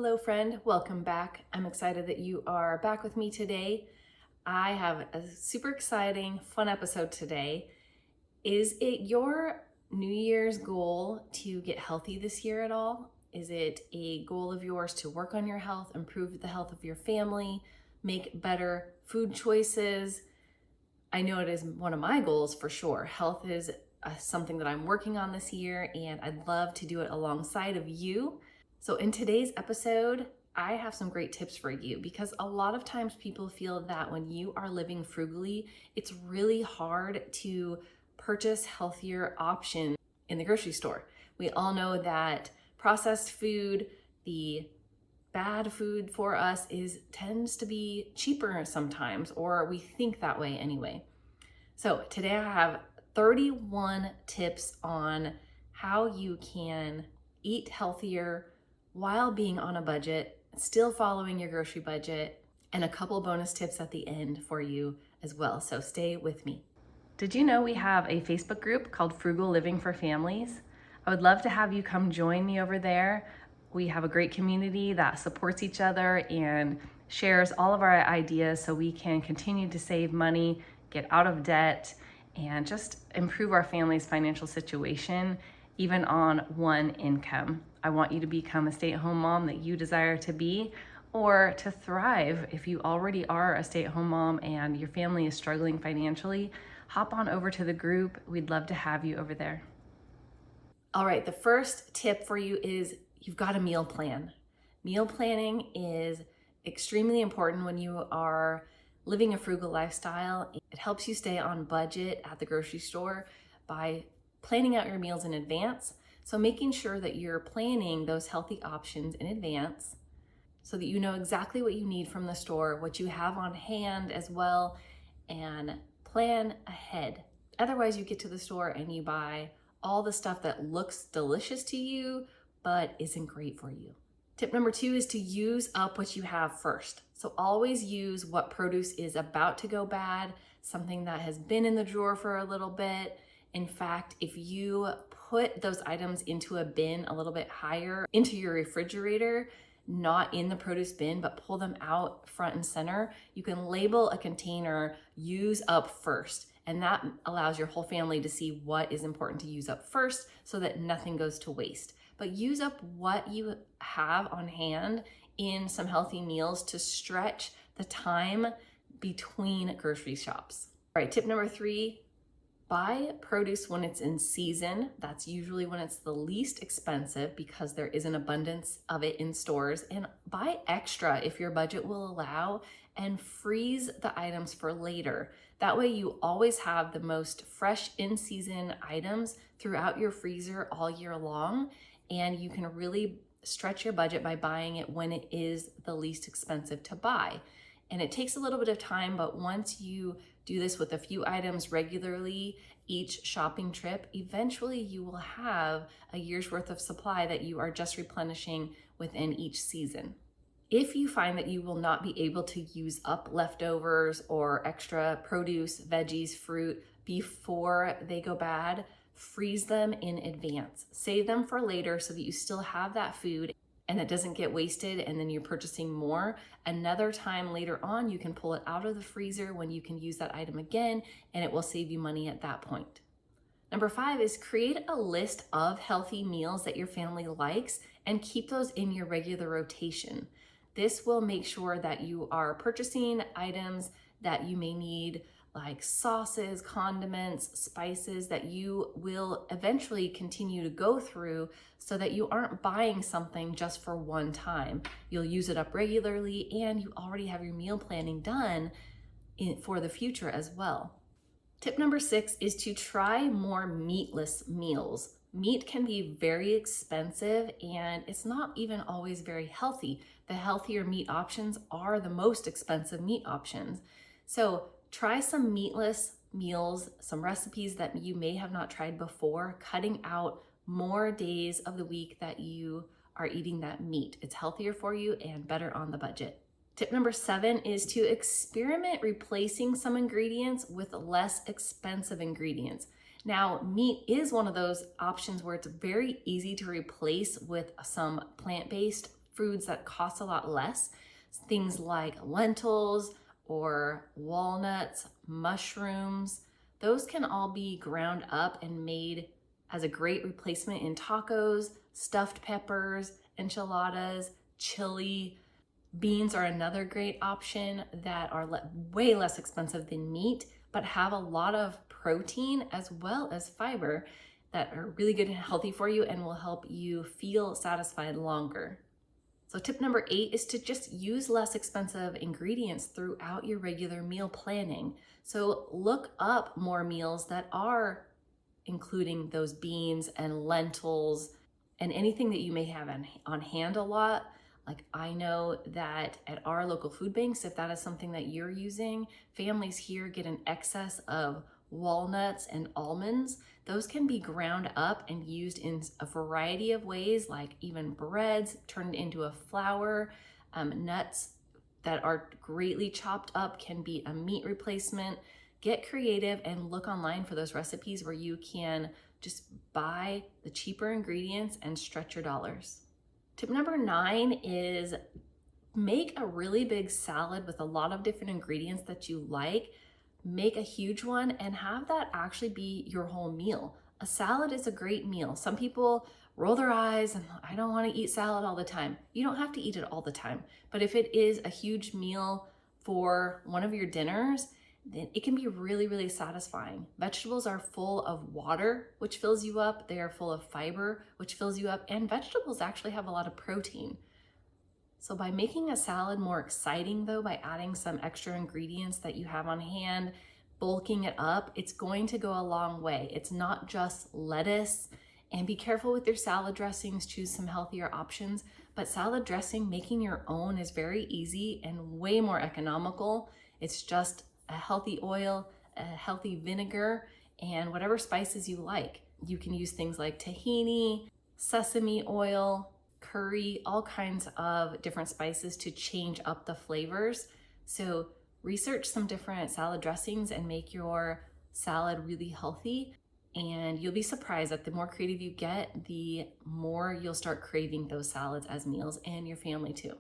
Hello friend, welcome back. I'm excited that you are back with me today. I have a super exciting, fun episode today. Is it your New Year's goal to get healthy this year at all? Is it a goal of yours to work on your health, improve the health of your family, make better food choices? I know it is one of my goals for sure. Health is something that I'm working on this year, and I'd love to do it alongside of you. So in today's episode, I have some great tips for you because a lot of times people feel that when you are living frugally, it's really hard to purchase healthier options in the grocery store. We all know that processed food, the bad food for us, tends to be cheaper sometimes, or we think that way anyway. So today I have 31 tips on how you can eat healthier while being on a budget, still following your grocery budget, and a couple bonus tips at the end for you as well. So stay with me. Did you know we have a Facebook group called Frugal Living for Families? I would love to have you come join me over there. We have a great community that supports each other and shares all of our ideas so we can continue to save money, get out of debt, and just improve our family's financial situation, even on one income. I want you to become a stay-at-home mom that you desire to be, or to thrive. If you already are a stay-at-home mom and your family is struggling financially, hop on over to the group. We'd love to have you over there. All right, the first tip for you is you've got a meal plan. Meal planning is extremely important when you are living a frugal lifestyle. It helps you stay on budget at the grocery store by planning out your meals in advance. So making sure that you're planning those healthy options in advance so that you know exactly what you need from the store, what you have on hand as well, and plan ahead. Otherwise, you get to the store and you buy all the stuff that looks delicious to you, but isn't great for you. Tip number 2 is to use up what you have first. So always use what produce is about to go bad, something that has been in the drawer for a little bit. In fact, if you put those items into a bin a little bit higher into your refrigerator, not in the produce bin, but pull them out front and center, you can label a container use up first. And that allows your whole family to see what is important to use up first so that nothing goes to waste. But use up what you have on hand in some healthy meals to stretch the time between grocery shops. All right, tip number 3, buy produce when it's in season. That's usually when it's the least expensive because there is an abundance of it in stores. And buy extra if your budget will allow, and freeze the items for later. That way you always have the most fresh in-season items throughout your freezer all year long, and you can really stretch your budget by buying it when it is the least expensive to buy. And it takes a little bit of time, but once you do this with a few items regularly each shopping trip, eventually you will have a year's worth of supply that you are just replenishing within each season. If you find that you will not be able to use up leftovers or extra produce, veggies, fruit before they go bad, freeze them in advance. Save them for later so that you still have that food and it doesn't get wasted and then you're purchasing more. Another time later on, you can pull it out of the freezer when you can use that item again, and it will save you money at that point. Number 5 is create a list of healthy meals that your family likes and keep those in your regular rotation. This will make sure that you are purchasing items that you may need, like sauces, condiments, spices that you will eventually continue to go through so that you aren't buying something just for one time. You'll use it up regularly and you already have your meal planning done for the future as well. Tip number 6 is to try more meatless meals. Meat can be very expensive and it's not even always very healthy. The healthier meat options are the most expensive meat options. So try some meatless meals, some recipes that you may have not tried before, cutting out more days of the week that you are eating that meat. It's healthier for you and better on the budget. Tip number 7 is to experiment replacing some ingredients with less expensive ingredients. Now, meat is one of those options where it's very easy to replace with some plant-based foods that cost a lot less. Things like lentils or walnuts, mushrooms, those can all be ground up and made as a great replacement in tacos, stuffed peppers, enchiladas, chili. Beans are another great option that are way less expensive than meat, but have a lot of protein as well as fiber that are really good and healthy for you and will help you feel satisfied longer. So tip number 8 is to just use less expensive ingredients throughout your regular meal planning. So look up more meals that are including those beans and lentils and anything that you may have on hand a lot. Like I know that at our local food banks, if that is something that you're using, families here get an excess of walnuts and almonds. Those can be ground up and used in a variety of ways, like even breads turned into a flour. Nuts that are greatly chopped up can be a meat replacement. Get creative and look online for those recipes where you can just buy the cheaper ingredients and stretch your dollars. Tip number 9 is make a really big salad with a lot of different ingredients that you like. Make a huge one and have that actually be your whole meal. A salad is a great meal. Some people roll their eyes and I don't want to eat salad all the time. You don't have to eat it all the time. But if it is a huge meal for one of your dinners, then it can be really, really satisfying. Vegetables are full of water, which fills you up. They are full of fiber, which fills you up. And vegetables actually have a lot of protein. So by making a salad more exciting though, by adding some extra ingredients that you have on hand, bulking it up, it's going to go a long way. It's not just lettuce. And be careful with your salad dressings, choose some healthier options. But salad dressing, making your own is very easy and way more economical. It's just a healthy oil, a healthy vinegar, and whatever spices you like. You can use things like tahini, sesame oil, curry, all kinds of different spices to change up the flavors. So research some different salad dressings and make your salad really healthy. And you'll be surprised that the more creative you get, the more you'll start craving those salads as meals, and your family too.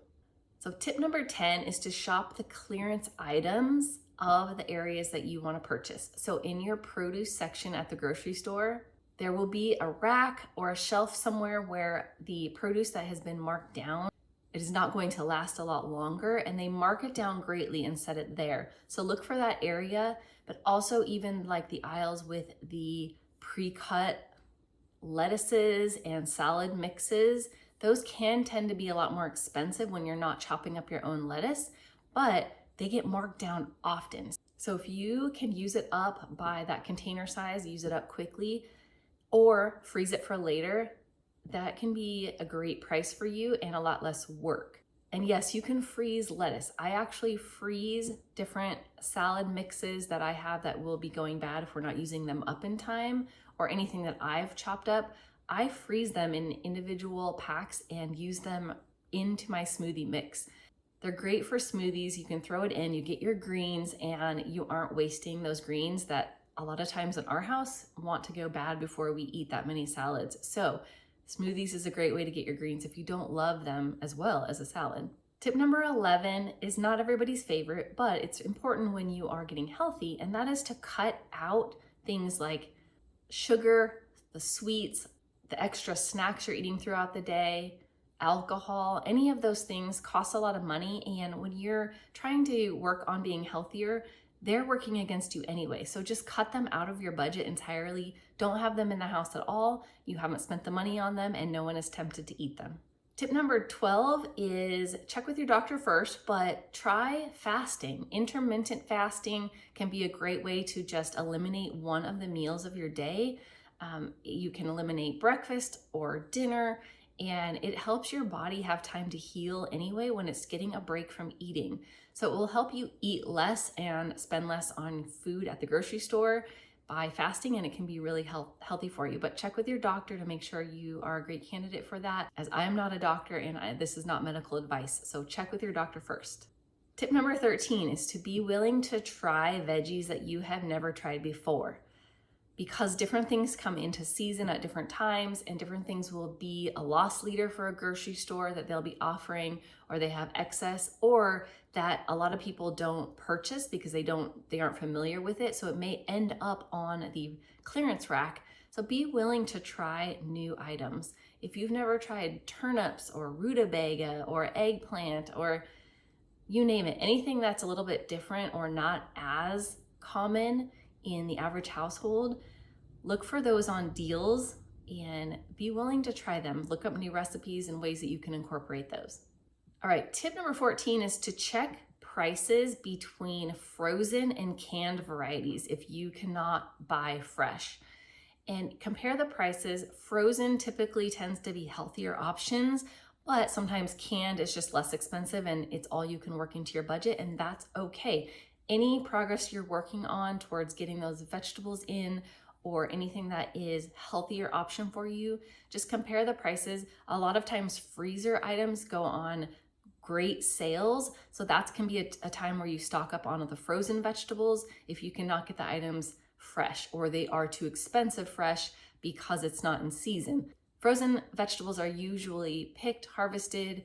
So tip number 10 is to shop the clearance items of the areas that you want to purchase. So in your produce section at the grocery store, there will be a rack or a shelf somewhere where the produce that has been marked down, it is not going to last a lot longer, and they mark it down greatly and set it there. So look for that area, but also even like the aisles with the pre-cut lettuces and salad mixes, those can tend to be a lot more expensive when you're not chopping up your own lettuce, but they get marked down often. So if you can use it up by that container size, use it up quickly, or freeze it for later, that can be a great price for you and a lot less work. And yes, you can freeze lettuce. I actually freeze different salad mixes that I have that will be going bad if we're not using them up in time, or anything that I've chopped up. I freeze them in individual packs and use them into my smoothie mix. They're great for smoothies. You can throw it in, you get your greens, and you aren't wasting those greens that a lot of times in our house want to go bad before we eat that many salads. So smoothies is a great way to get your greens if you don't love them as well as a salad. Tip number 11 is not everybody's favorite, but it's important when you are getting healthy, and that is to cut out things like sugar, the sweets, the extra snacks you're eating throughout the day, alcohol. Any of those things cost a lot of money, and when you're trying to work on being healthier, they're working against you anyway. So just cut them out of your budget entirely. Don't have them in the house at all. You haven't spent the money on them, and no one is tempted to eat them. Tip number 12 is check with your doctor first, but try fasting. Intermittent fasting can be a great way to just eliminate one of the meals of your day. You can eliminate breakfast or dinner, and it helps your body have time to heal anyway when it's getting a break from eating. So it will help you eat less and spend less on food at the grocery store by fasting, and it can be really healthy for you. But check with your doctor to make sure you are a great candidate for that, as I am not a doctor and this is not medical advice. So check with your doctor first. Tip number 13 is to be willing to try veggies that you have never tried before. because different things come into season at different times, and different things will be a loss leader for a grocery store that they'll be offering, or they have excess, or that a lot of people don't purchase because they aren't familiar with it. So it may end up on the clearance rack. So be willing to try new items. If you've never tried turnips or rutabaga or eggplant or you name it, anything that's a little bit different or not as common in the average household, look for those on deals and be willing to try them. Look up new recipes and ways that you can incorporate those. All right, tip number 14 is to check prices between frozen and canned varieties if you cannot buy fresh. And compare the prices. Frozen typically tends to be healthier options, but sometimes canned is just less expensive and it's all you can work into your budget, and that's okay. Any progress you're working on towards getting those vegetables in or anything that is healthier option for you, just compare the prices. A lot of times freezer items go on great sales, so that can be a time where you stock up on the frozen vegetables if you cannot get the items fresh or they are too expensive fresh because it's not in season. Frozen vegetables are usually picked, harvested,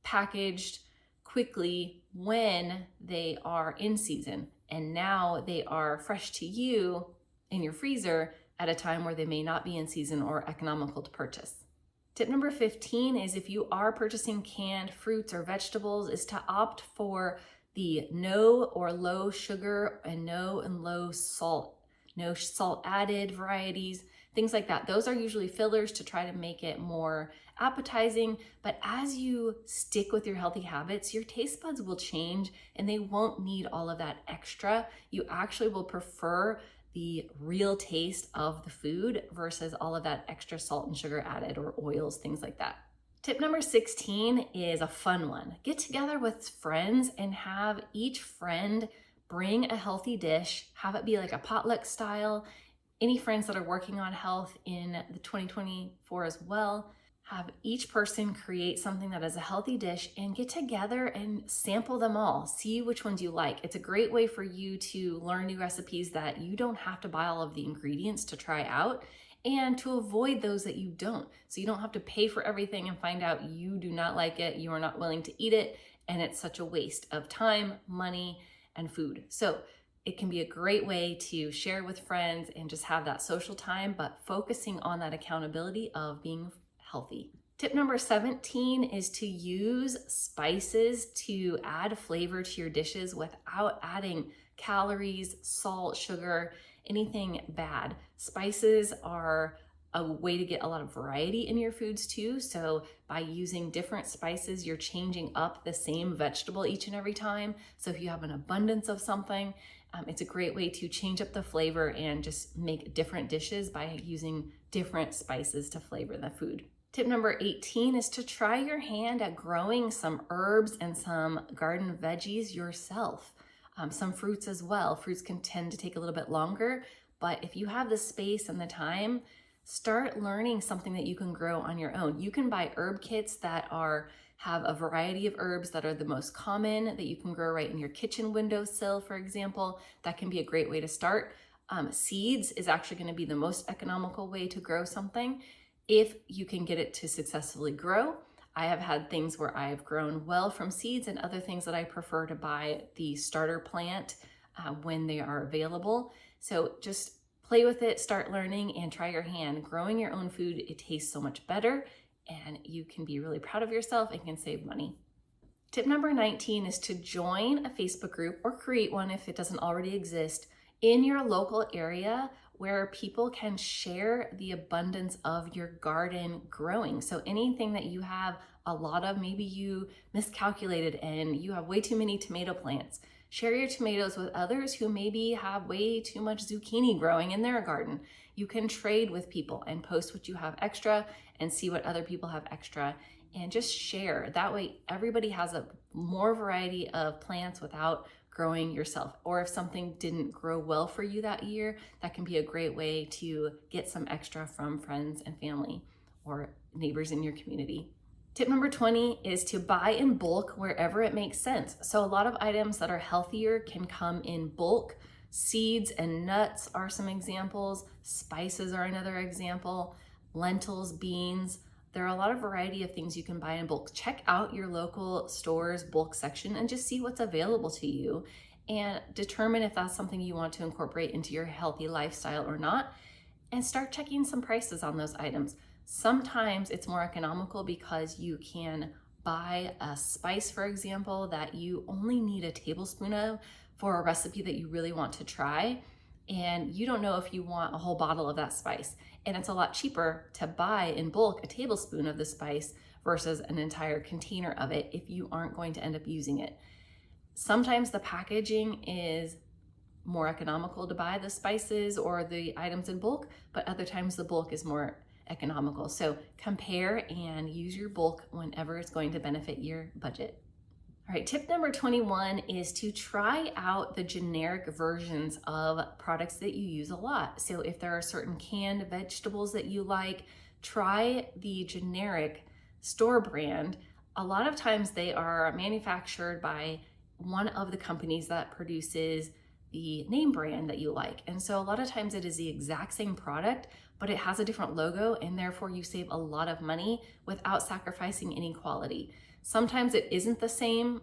packaged quickly when they are in season, and now they are fresh to you in your freezer at a time where they may not be in season or economical to purchase. Tip number 15 is if you are purchasing canned fruits or vegetables, is to opt for the no or low sugar and no and low salt, no salt added varieties, things like that. Those are usually fillers to try to make it more appetizing, but as you stick with your healthy habits, your taste buds will change and they won't need all of that extra. You actually will prefer the real taste of the food versus all of that extra salt and sugar added or oils, things like that. Tip number 16 is a fun one. Get together with friends and have each friend bring a healthy dish, have it be like a potluck style. Any friends that are working on health in the 2024 as well, have each person create something that is a healthy dish and get together and sample them all. See which ones you like. It's a great way for you to learn new recipes that you don't have to buy all of the ingredients to try out, and to avoid those that you don't. So you don't have to pay for everything and find out you do not like it, you are not willing to eat it, and it's such a waste of time, money, and food. So it can be a great way to share with friends and just have that social time, but focusing on that accountability of being healthy. Tip number 17 is to use spices to add flavor to your dishes without adding calories, salt, sugar, anything bad. Spices are a way to get a lot of variety in your foods too. So by using different spices, you're changing up the same vegetable each and every time. So if you have an abundance of something, it's a great way to change up the flavor and just make different dishes by using different spices to flavor the food. Tip number 18 is to try your hand at growing some herbs and some garden veggies yourself. Some fruits as well. Fruits can tend to take a little bit longer, but if you have the space and the time, start learning something that you can grow on your own. You can buy herb kits that have a variety of herbs that are the most common that you can grow right in your kitchen windowsill, for example. That can be a great way to start. Seeds is actually going to be the most economical way to grow something if you can get it to successfully grow. I have had things where I've grown well from seeds, and other things that I prefer to buy the starter plant when they are available. So just play with it, start learning, and try your hand. Growing your own food, it tastes so much better, and you can be really proud of yourself and can save money. Tip number 19 is to join a Facebook group or create one if it doesn't already exist in your local area where people can share the abundance of your garden growing. So anything that you have a lot of, maybe you miscalculated and you have way too many tomato plants. Share your tomatoes with others who maybe have way too much zucchini growing in their garden. You can trade with people and post what you have extra and see what other people have extra and just share. That way everybody has a more variety of plants without growing yourself. Or if something didn't grow well for you that year, that can be a great way to get some extra from friends and family or neighbors in your community. Tip number 20 is to buy in bulk wherever it makes sense. So a lot of items that are healthier can come in bulk. Seeds and nuts are some examples. Spices are another example. Lentils, beans. There are a lot of variety of things you can buy in bulk. Check out your local store's bulk section and just see what's available to you and determine if that's something you want to incorporate into your healthy lifestyle or not, and start checking some prices on those items. Sometimes it's more economical because you can buy a spice, for example, that you only need a tablespoon of for a recipe that you really want to try, and you don't know if you want a whole bottle of that spice. And it's a lot cheaper to buy in bulk a tablespoon of the spice versus an entire container of it if you aren't going to end up using it. Sometimes the packaging is more economical to buy the spices or the items in bulk, but other times the bulk is more economical. So compare and use your bulk whenever it's going to benefit your budget. All right, tip number 21 is to try out the generic versions of products that you use a lot. So if there are certain canned vegetables that you like, try the generic store brand. A lot of times they are manufactured by one of the companies that produces the name brand that you like. And so a lot of times it is the exact same product, but it has a different logo, and therefore you save a lot of money without sacrificing any quality. Sometimes it isn't the same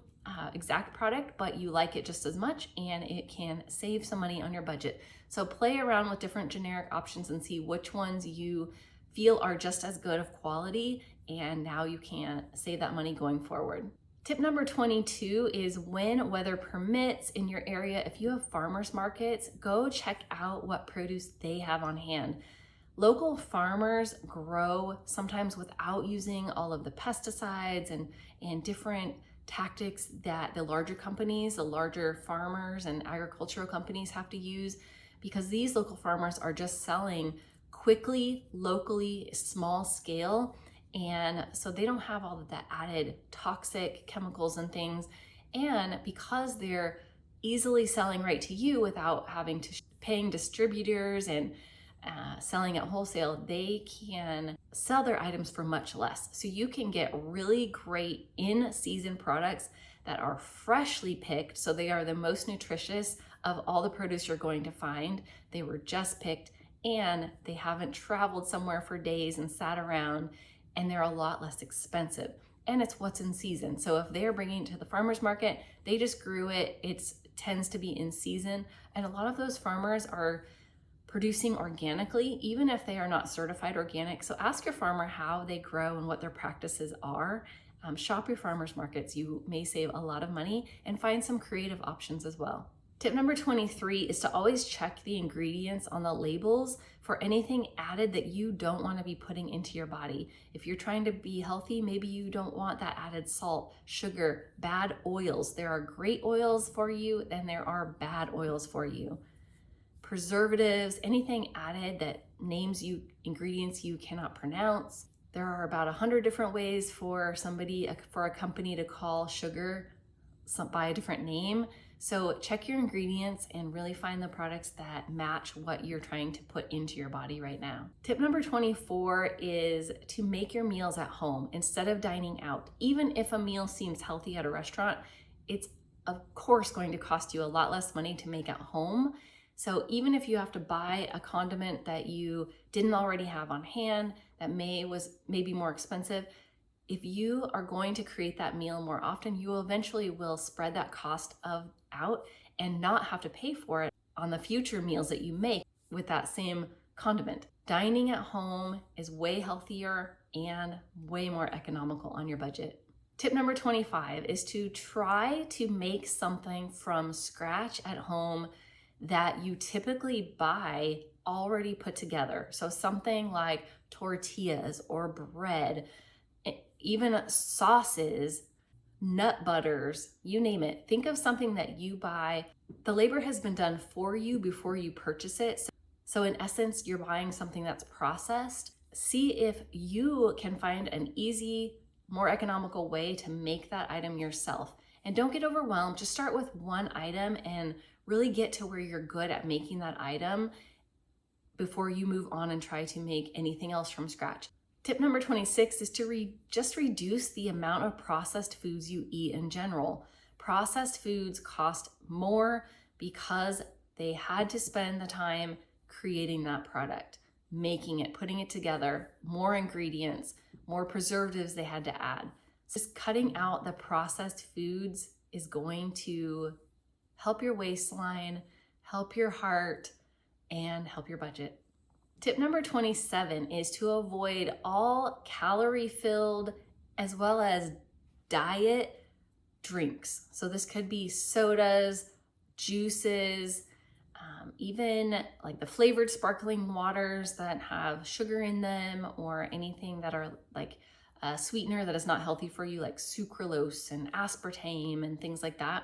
exact product, but you like it just as much and it can save some money on your budget. So play around with different generic options and see which ones you feel are just as good of quality, and now you can save that money going forward. Tip number 22 is when weather permits in your area, if you have farmers markets, go check out what produce they have on hand. Local farmers grow sometimes without using all of the pesticides and different tactics that the larger companies, the larger farmers and agricultural companies have to use, because these local farmers are just selling quickly, locally, small scale. And so they don't have all of that added toxic chemicals and things. And because they're easily selling right to you without having to paying distributors and selling at wholesale, they can sell their items for much less. So you can get really great in-season products that are freshly picked. So they are the most nutritious of all the produce you're going to find. They were just picked and they haven't traveled somewhere for days and sat around, and they're a lot less expensive. And it's what's in season. So if they're bringing it to the farmer's market, they just grew it. It tends to be in season. And a lot of those farmers are producing organically, even if they are not certified organic. So ask your farmer how they grow and what their practices are. Shop your farmers markets. You may save a lot of money and find some creative options as well. Tip number 23 is to always check the ingredients on the labels for anything added that you don't want to be putting into your body. If you're trying to be healthy, maybe you don't want that added salt, sugar, bad oils. There are great oils for you and there are bad oils for you. Preservatives, anything added that names you ingredients you cannot pronounce. There are about 100 different ways for a company to call sugar by a different name. So check your ingredients and really find the products that match what you're trying to put into your body right now. Tip number 24 is to make your meals at home instead of dining out. Even if a meal seems healthy at a restaurant, it's of course going to cost you a lot less money to make at home. So even if you have to buy a condiment that you didn't already have on hand, that may be more expensive, if you are going to create that meal more often, you eventually will spread that cost out and not have to pay for it on the future meals that you make with that same condiment. Dining at home is way healthier and way more economical on your budget. Tip number 25 is to try to make something from scratch at home that you typically buy already put together. So something like tortillas or bread, even sauces, nut butters, you name it. Think of something that you buy. The labor has been done for you before you purchase it. So in essence, you're buying something that's processed. See if you can find an easy, more economical way to make that item yourself. And don't get overwhelmed. Just start with one item and really get to where you're good at making that item before you move on and try to make anything else from scratch. Tip number 26 is to just reduce the amount of processed foods you eat in general. Processed foods cost more because They had to spend the time creating that product, making it, putting it together, more ingredients, more preservatives they had to add. So just cutting out the processed foods is going to help your waistline, help your heart, and help your budget. Tip number 27 is to avoid all calorie-filled as well as diet drinks. So this could be sodas, juices, even like the flavored sparkling waters that have sugar in them, or anything that are like a sweetener that is not healthy for you, like sucralose and aspartame and things like that.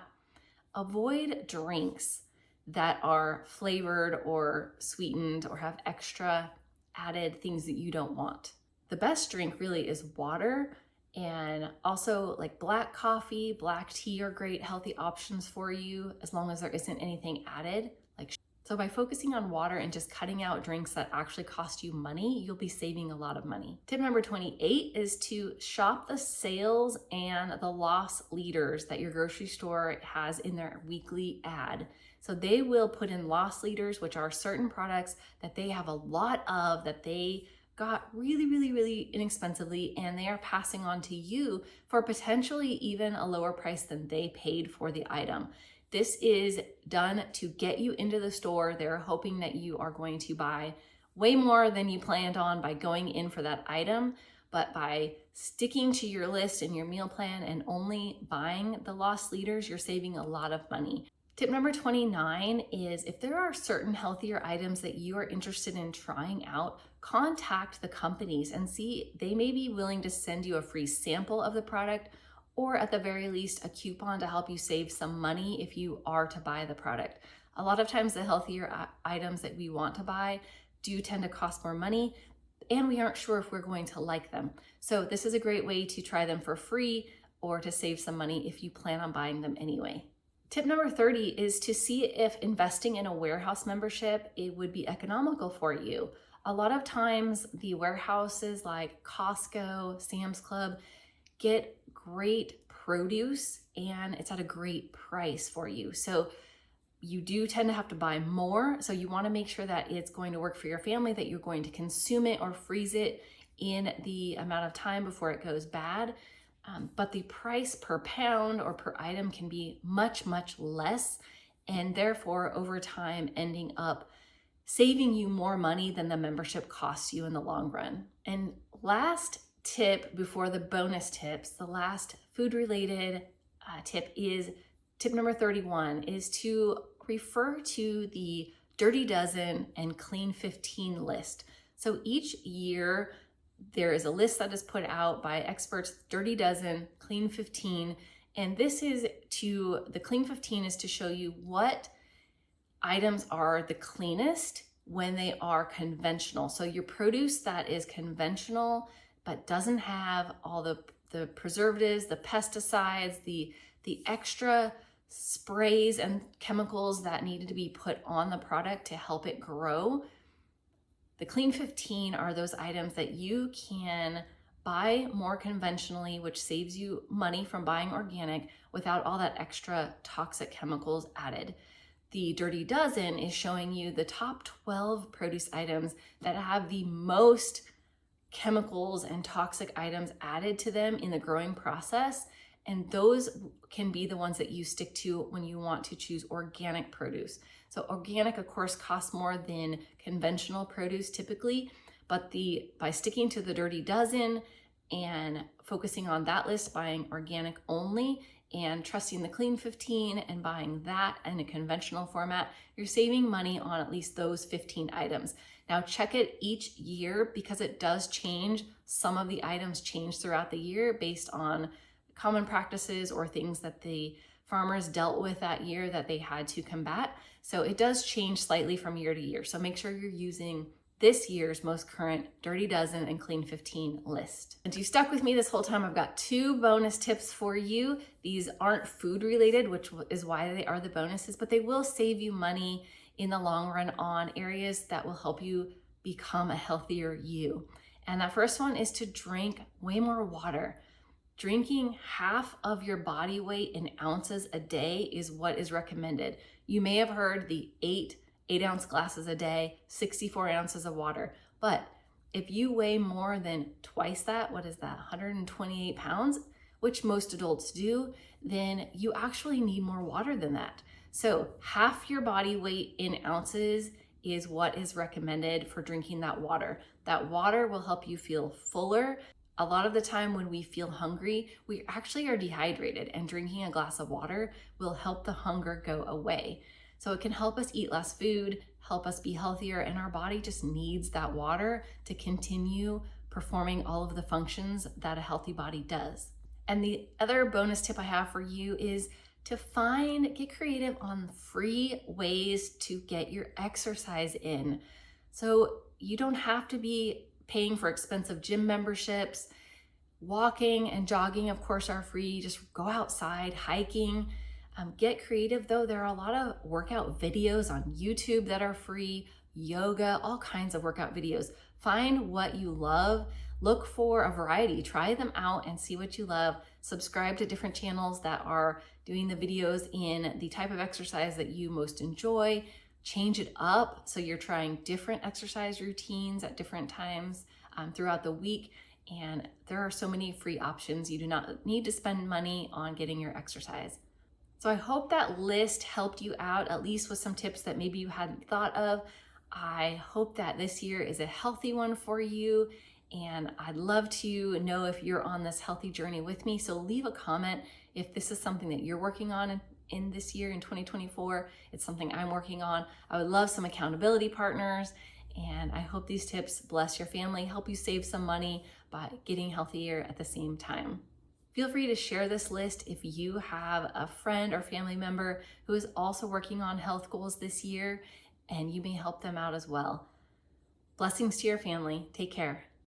Avoid drinks that are flavored or sweetened or have extra added things that you don't want. The best drink really is water, and also like black coffee, black tea are great healthy options for you as long as there isn't anything added. So by focusing on water and just cutting out drinks that actually cost you money, you'll be saving a lot of money. Tip number 28 is to shop the sales and the loss leaders that your grocery store has in their weekly ad. So they will put in loss leaders, which are certain products that they have a lot of that they got really inexpensively, and they are passing on to you for potentially even a lower price than they paid for the item. This is done to get you into the store. They're hoping that you are going to buy way more than you planned on by going in for that item. But by sticking to your list and your meal plan and only buying the loss leaders, you're saving a lot of money. Tip number 29 is if there are certain healthier items that you are interested in trying out, contact the companies and see they may be willing to send you a free sample of the product, or at the very least a coupon to help you save some money if you are to buy the product. A lot of times the healthier items that we want to buy do tend to cost more money, and we aren't sure if we're going to like them. So this is a great way to try them for free or to save some money if you plan on buying them anyway. Tip number 30 is to see if investing in a warehouse membership, it would be economical for you. A lot of times the warehouses like Costco, Sam's Club, get great produce and it's at a great price for you. So you do tend to have to buy more. So you want to make sure that it's going to work for your family, that you're going to consume it or freeze it in the amount of time before it goes bad. But the price per pound or per item can be much less, and therefore over time ending up saving you more money than the membership costs you in the long run. And last tip before the bonus tips, the last food related tip is tip number 31 is to refer to the Dirty Dozen and Clean 15 list. So each year there is a list that is put out by experts, Dirty Dozen, Clean 15, and this is the Clean 15 is to show you what items are the cleanest when they are conventional. So your produce that is conventional but doesn't have all the preservatives, the pesticides, the extra sprays and chemicals that needed to be put on the product to help it grow. The Clean 15 are those items that you can buy more conventionally, which saves you money from buying organic without all that extra toxic chemicals added. The Dirty Dozen is showing you the top 12 produce items that have the most chemicals and toxic items added to them in the growing process. And those can be the ones that you stick to when you want to choose organic produce. So organic, of course, costs more than conventional produce typically, but by sticking to the Dirty Dozen and focusing on that list, buying organic only, and trusting the Clean 15 and buying that in a conventional format, you're saving money on at least those 15 items. Now check it each year because it does change. Some of the items change throughout the year based on common practices or things that the farmers dealt with that year that they had to combat. So it does change slightly from year to year. So make sure you're using this year's most current Dirty Dozen and Clean 15 list. And you stuck with me this whole time. I've got 2 bonus tips for you. These aren't food related, which is why they are the bonuses, but they will save you money in the long run on areas that will help you become a healthier you. And that first one is to drink way more water. Drinking half of your body weight in ounces a day is what is recommended. You may have heard the 8-ounce glasses a day, 64 ounces of water. But if you weigh more than twice that, what is that, 128 pounds, which most adults do, then you actually need more water than that. So half your body weight in ounces is what is recommended for drinking that water. That water will help you feel fuller. A lot of the time when we feel hungry, we actually are dehydrated, and drinking a glass of water will help the hunger go away. So it can help us eat less food, help us be healthier, and our body just needs that water to continue performing all of the functions that a healthy body does. And the other bonus tip I have for you is to get creative on free ways to get your exercise in. So you don't have to be paying for expensive gym memberships. Walking and jogging, of course, are free. Just go outside, hiking. Get creative though. There are a lot of workout videos on YouTube that are free, yoga, all kinds of workout videos. Find what you love. Look for a variety. Try them out and see what you love. Subscribe to different channels that are doing the videos in the type of exercise that you most enjoy. Change it up so you're trying different exercise routines at different times throughout the week. And there are so many free options. You do not need to spend money on getting your exercise. So I hope that list helped you out, at least with some tips that maybe you hadn't thought of. I hope that this year is a healthy one for you. And I'd love to know if you're on this healthy journey with me. So leave a comment if this is something that you're working on in this year, in 2024. It's something I'm working on. I would love some accountability partners. And I hope these tips bless your family, help you save some money by getting healthier at the same time. Feel free to share this list if you have a friend or family member who is also working on health goals this year, and you may help them out as well. Blessings to your family. Take care.